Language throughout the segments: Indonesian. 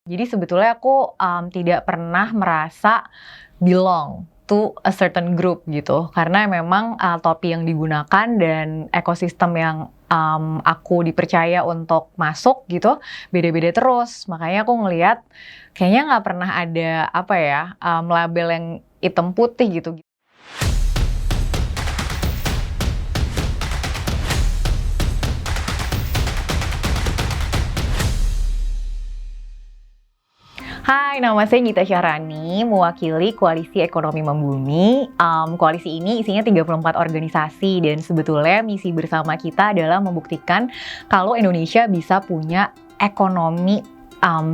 Jadi sebetulnya aku tidak pernah merasa belong to a certain group gitu. Karena memang topi yang digunakan dan ekosistem yang aku dipercaya untuk masuk gitu beda-beda terus. Makanya aku ngelihat kayaknya nggak pernah ada label yang hitam putih gitu. Hai, nama saya Gita Syahrani, mewakili Koalisi Ekonomi Membumi. Koalisi ini isinya 34 organisasi dan sebetulnya misi bersama kita adalah membuktikan kalau Indonesia bisa punya ekonomi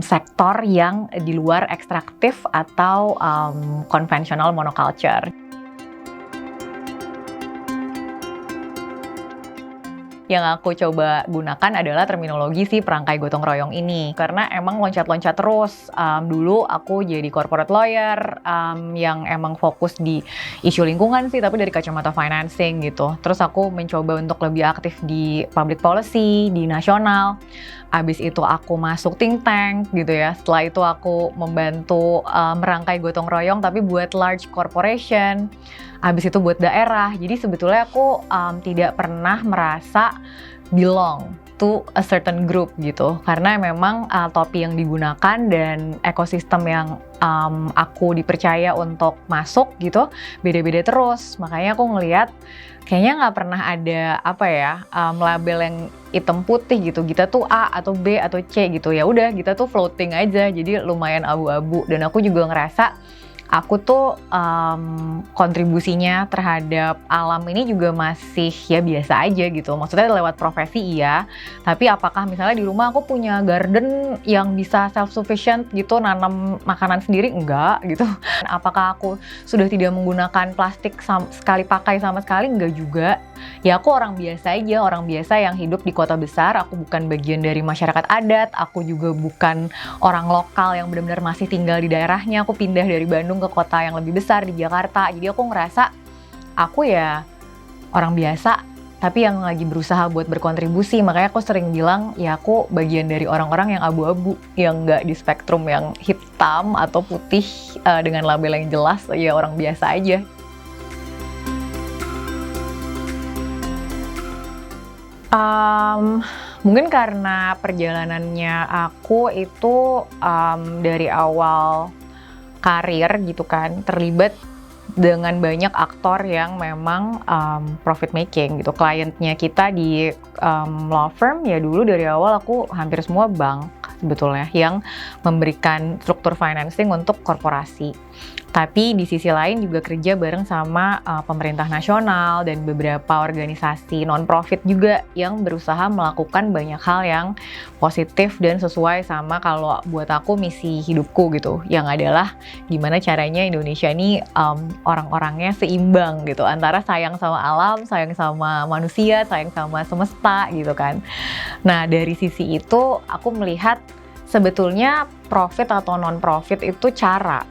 sektor yang di luar ekstraktif atau konvensional monoculture. Yang aku coba gunakan adalah terminologi si perangkai gotong royong ini. Karena emang loncat-loncat terus. Dulu aku jadi corporate lawyer yang emang fokus di isu lingkungan sih, tapi dari kacamata financing gitu. Terus aku mencoba untuk lebih aktif di public policy, di nasional. Abis itu aku masuk think tank gitu ya. Setelah itu aku membantu merangkai gotong royong tapi buat large corporation. Habis itu buat daerah. Jadi sebetulnya aku tidak pernah merasa belong to a certain group gitu. Karena memang topi yang digunakan dan ekosistem yang aku dipercaya untuk masuk gitu beda-beda terus. Makanya aku ngelihat kayaknya nggak pernah ada label yang hitam putih gitu. Kita tuh A atau B atau C gitu. Ya udah, kita tuh floating aja. Jadi lumayan abu-abu. Dan aku juga ngerasa aku tuh kontribusinya terhadap alam ini juga masih ya biasa aja gitu. Maksudnya lewat profesi iya, tapi apakah misalnya di rumah aku punya garden yang bisa self-sufficient gitu, nanam makanan sendiri? Enggak gitu. Apakah aku sudah tidak menggunakan plastik sekali pakai sama sekali? Enggak juga. Ya aku orang biasa aja, orang biasa yang hidup di kota besar. Aku bukan bagian dari masyarakat adat, aku juga bukan orang lokal yang benar-benar masih tinggal di daerahnya. Aku pindah dari Bandung ke kota yang lebih besar di Jakarta. Jadi aku ngerasa aku ya orang biasa tapi yang lagi berusaha buat berkontribusi. Makanya aku sering bilang ya aku bagian dari orang-orang yang abu-abu, yang nggak di spektrum yang hitam atau putih dengan label yang jelas. Ya orang biasa aja. Mungkin karena perjalanannya aku itu dari awal karir gitu kan, terlibat dengan banyak aktor yang memang profit making gitu. Kliennya kita di law firm ya dulu dari awal aku hampir semua bank sebetulnya yang memberikan struktur financing untuk korporasi. Tapi di sisi lain juga kerja bareng sama pemerintah nasional dan beberapa organisasi non-profit juga yang berusaha melakukan banyak hal yang positif dan sesuai sama kalau buat aku misi hidupku gitu. Yang adalah gimana caranya Indonesia ini orang-orangnya seimbang gitu. Antara sayang sama alam, sayang sama manusia, sayang sama semesta gitu kan. Nah dari sisi itu aku melihat sebetulnya profit atau non-profit itu cara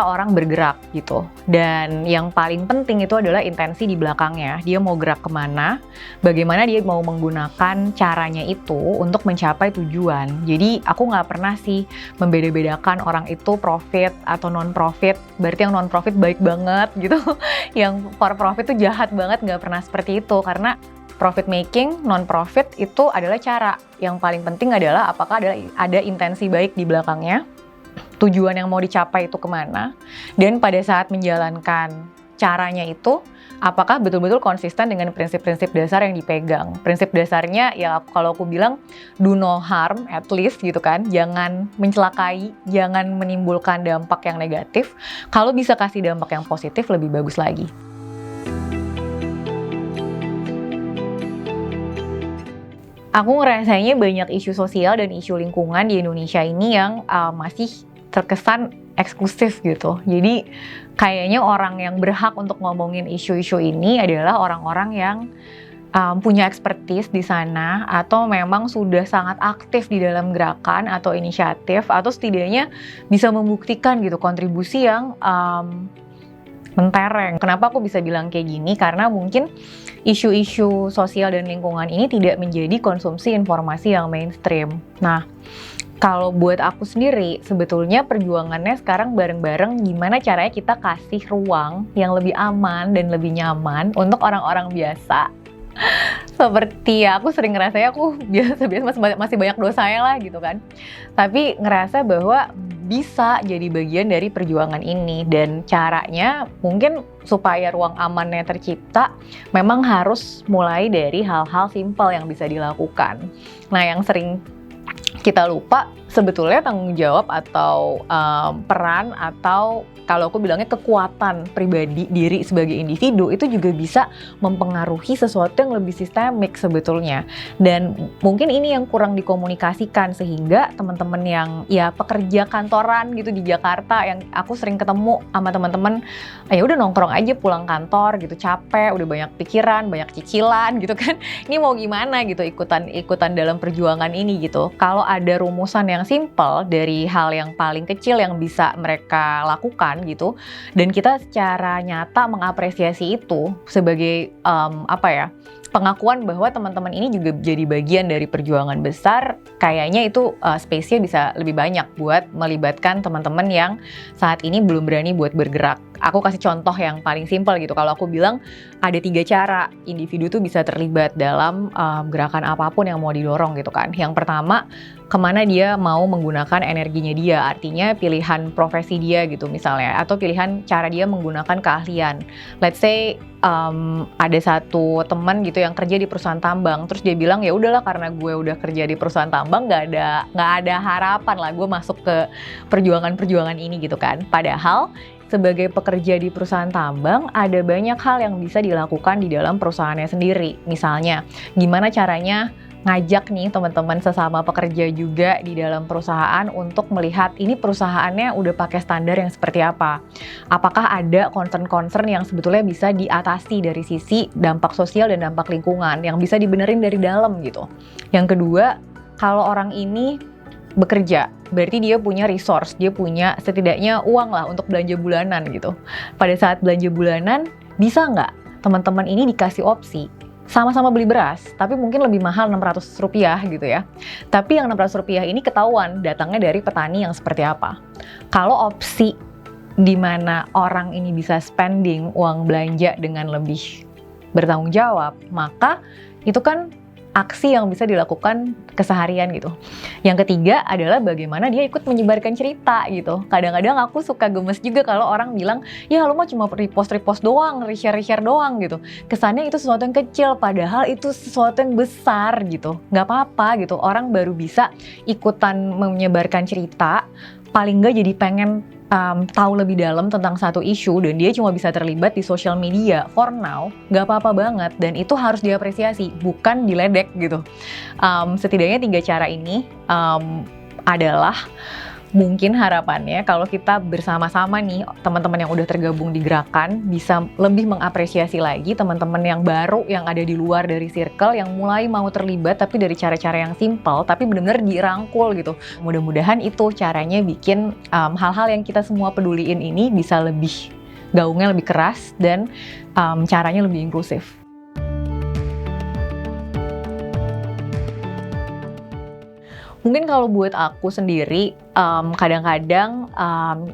orang bergerak gitu. Dan yang paling penting itu adalah intensi di belakangnya. Dia mau gerak kemana, bagaimana dia mau menggunakan caranya itu untuk mencapai tujuan. Jadi aku nggak pernah sih membeda-bedakan orang itu profit atau non-profit. Berarti yang non-profit baik banget gitu. Yang for profit itu jahat banget, nggak pernah seperti itu. Karena profit making, non-profit itu adalah cara. Yang paling penting adalah apakah ada intensi baik di belakangnya, tujuan yang mau dicapai itu kemana, dan pada saat menjalankan caranya itu, apakah betul-betul konsisten dengan prinsip-prinsip dasar yang dipegang. Prinsip dasarnya ya kalau aku bilang, do no harm at least gitu kan, jangan mencelakai, jangan menimbulkan dampak yang negatif, kalau bisa kasih dampak yang positif lebih bagus lagi. Aku ngerasanya banyak isu sosial dan isu lingkungan di Indonesia ini yang masih terkesan eksklusif gitu. Jadi kayaknya orang yang berhak untuk ngomongin isu-isu ini adalah orang-orang yang punya expertise di sana atau memang sudah sangat aktif di dalam gerakan atau inisiatif atau setidaknya bisa membuktikan gitu kontribusi yang mentereng. Kenapa aku bisa bilang kayak gini? Karena mungkin isu-isu sosial dan lingkungan ini tidak menjadi konsumsi informasi yang mainstream. Nah, Kalau buat aku sendiri, sebetulnya perjuangannya sekarang bareng-bareng gimana caranya kita kasih ruang yang lebih aman dan lebih nyaman untuk orang-orang biasa. Seperti ya, aku sering ngerasanya aku biasa-biasa masih banyak dosanya lah gitu kan. Tapi ngerasa bahwa bisa jadi bagian dari perjuangan ini, dan caranya mungkin supaya ruang amannya tercipta memang harus mulai dari hal-hal simpel yang bisa dilakukan. Nah, yang sering kita lupa sebetulnya tanggung jawab atau peran, atau kalau aku bilangnya kekuatan pribadi diri sebagai individu itu juga bisa mempengaruhi sesuatu yang lebih sistemik sebetulnya. Dan mungkin ini yang kurang dikomunikasikan, sehingga teman-teman yang ya pekerja kantoran gitu di Jakarta, yang aku sering ketemu sama teman-teman, ya udah nongkrong aja pulang kantor gitu, capek, udah banyak pikiran, banyak cicilan gitu kan. Ini mau gimana gitu ikutan dalam perjuangan ini gitu. Kalau ada rumusan yang simple dari hal yang paling kecil yang bisa mereka lakukan gitu, dan kita secara nyata mengapresiasi itu sebagai pengakuan bahwa teman-teman ini juga jadi bagian dari perjuangan besar, kayaknya itu space-nya bisa lebih banyak buat melibatkan teman-teman yang saat ini belum berani buat bergerak. Aku kasih contoh yang paling simpel gitu. Kalau aku bilang ada 3 cara individu tuh bisa terlibat dalam gerakan apapun yang mau didorong gitu kan. Yang pertama, kemana dia mau menggunakan energinya dia, artinya pilihan profesi dia gitu misalnya, atau pilihan cara dia menggunakan keahlian. Let's say ada satu teman gitu yang kerja di perusahaan tambang, terus dia bilang ya udahlah karena gue udah kerja di perusahaan tambang nggak ada harapan lah gue masuk ke perjuangan ini gitu kan. Padahal sebagai pekerja di perusahaan tambang, ada banyak hal yang bisa dilakukan di dalam perusahaannya sendiri. Misalnya, gimana caranya ngajak nih teman-teman sesama pekerja juga di dalam perusahaan untuk melihat ini perusahaannya udah pakai standar yang seperti apa. Apakah ada concern-concern yang sebetulnya bisa diatasi dari sisi dampak sosial dan dampak lingkungan yang bisa dibenerin dari dalam gitu. Yang kedua, kalau orang ini bekerja, berarti dia punya resource, dia punya setidaknya uang lah untuk belanja bulanan gitu. Pada saat belanja bulanan, bisa nggak teman-teman ini dikasih opsi sama-sama beli beras, tapi mungkin lebih mahal Rp600 gitu ya. Tapi yang Rp600 ini ketahuan datangnya dari petani yang seperti apa. Kalau opsi di mana orang ini bisa spending uang belanja dengan lebih bertanggung jawab, maka itu kan aksi yang bisa dilakukan keseharian gitu. Yang ketiga adalah bagaimana dia ikut menyebarkan cerita gitu. Kadang-kadang aku suka gemes juga kalau orang bilang, ya lu mah cuma repost doang, reshare doang gitu. Kesannya itu sesuatu yang kecil, padahal itu sesuatu yang besar gitu. Nggak apa-apa gitu, orang baru bisa ikutan menyebarkan cerita, paling nggak jadi pengen tahu lebih dalam tentang satu isu, dan dia cuma bisa terlibat di social media for now, nggak apa-apa banget, dan itu harus diapresiasi, bukan diledek gitu. Setidaknya 3 cara ini adalah mungkin harapannya kalau kita bersama-sama nih teman-teman yang udah tergabung di gerakan bisa lebih mengapresiasi lagi teman-teman yang baru yang ada di luar dari circle yang mulai mau terlibat, tapi dari cara-cara yang simpel tapi benar-benar dirangkul gitu. Mudah-mudahan itu caranya bikin hal-hal yang kita semua peduliin ini bisa lebih gaungnya lebih keras dan caranya lebih inklusif. Mungkin kalau buat aku sendiri, kadang-kadang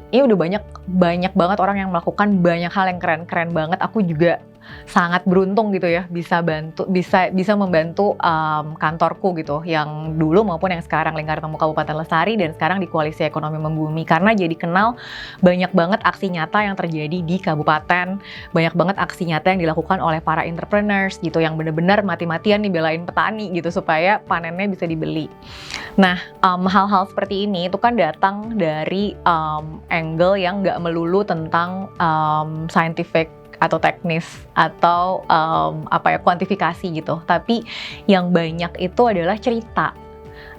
ini udah banyak banget orang yang melakukan banyak hal yang keren-keren banget. Aku juga sangat beruntung gitu ya bisa membantu kantorku gitu yang dulu maupun yang sekarang, Lingkar Temu Kabupaten Lestari, dan sekarang di Koalisi Ekonomi Membumi, karena jadi kenal banyak banget aksi nyata yang terjadi di kabupaten, banyak banget aksi nyata yang dilakukan oleh para entrepreneurs gitu yang benar-benar mati-matian nih belain petani gitu supaya panennya bisa dibeli. Nah, hal-hal seperti ini itu kan datang dari angle yang nggak melulu tentang scientific atau teknis atau kuantifikasi gitu, tapi yang banyak itu adalah cerita.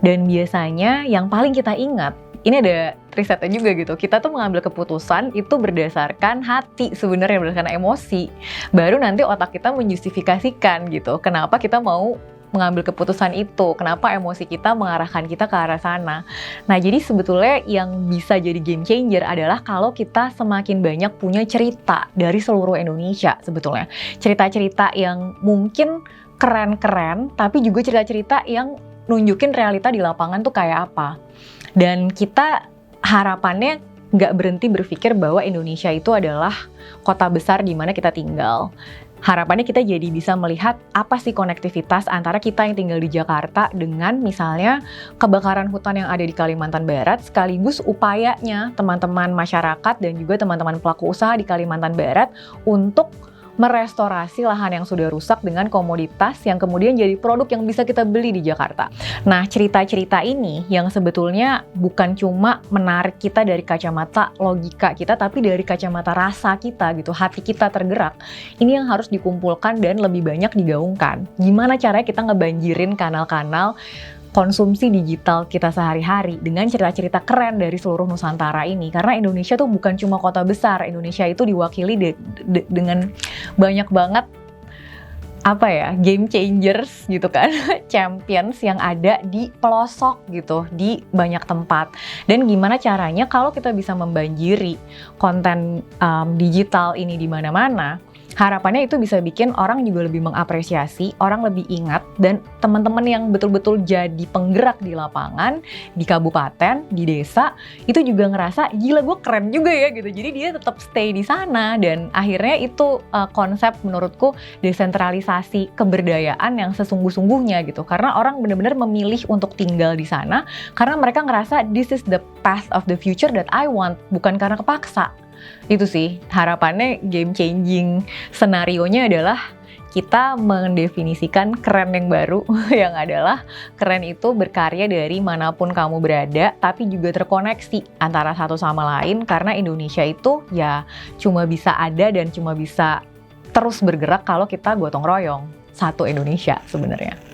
Dan biasanya yang paling kita ingat, ini ada risetnya juga gitu, kita tuh mengambil keputusan itu berdasarkan hati sebenarnya, berdasarkan emosi, baru nanti otak kita menjustifikasikan gitu kenapa kita mau mengambil keputusan itu, kenapa emosi kita mengarahkan kita ke arah sana. Nah, jadi sebetulnya yang bisa jadi game changer adalah kalau kita semakin banyak punya cerita dari seluruh Indonesia sebetulnya. Cerita-cerita yang mungkin keren-keren, tapi juga cerita-cerita yang nunjukin realita di lapangan tuh kayak apa. Dan kita harapannya nggak berhenti berpikir bahwa Indonesia itu adalah kota besar di mana kita tinggal. Harapannya kita jadi bisa melihat apa sih konektivitas antara kita yang tinggal di Jakarta dengan misalnya kebakaran hutan yang ada di Kalimantan Barat, sekaligus upayanya teman-teman masyarakat dan juga teman-teman pelaku usaha di Kalimantan Barat untuk merestorasi lahan yang sudah rusak dengan komoditas yang kemudian jadi produk yang bisa kita beli di Jakarta. Nah, cerita-cerita ini yang sebetulnya bukan cuma menarik kita dari kacamata logika kita, tapi dari kacamata rasa kita gitu, hati kita tergerak. Ini yang harus dikumpulkan dan lebih banyak digaungkan. Gimana caranya kita ngebanjirin kanal-kanal konsumsi digital kita sehari-hari dengan cerita-cerita keren dari seluruh Nusantara ini. Karena Indonesia tuh bukan cuma kota besar, Indonesia itu diwakili dengan banyak banget game changers gitu kan, champions yang ada di pelosok gitu, di banyak tempat. Dan gimana caranya kalau kita bisa membanjiri konten digital ini di mana-mana, harapannya itu bisa bikin orang juga lebih mengapresiasi, orang lebih ingat, dan teman-teman yang betul-betul jadi penggerak di lapangan, di kabupaten, di desa, itu juga ngerasa, gila gue keren juga ya gitu. Jadi dia tetap stay di sana, dan akhirnya itu konsep menurutku desentralisasi keberdayaan yang sesungguh-sungguhnya gitu. Karena orang benar-benar memilih untuk tinggal di sana, karena mereka ngerasa this is the path of the future that I want, bukan karena kepaksa. Itu sih harapannya. Game changing senarionya adalah kita mendefinisikan keren yang baru yang adalah keren itu berkarya dari manapun kamu berada, tapi juga terkoneksi antara satu sama lain, karena Indonesia itu ya cuma bisa ada dan cuma bisa terus bergerak kalau kita gotong royong. Satu Indonesia sebenarnya.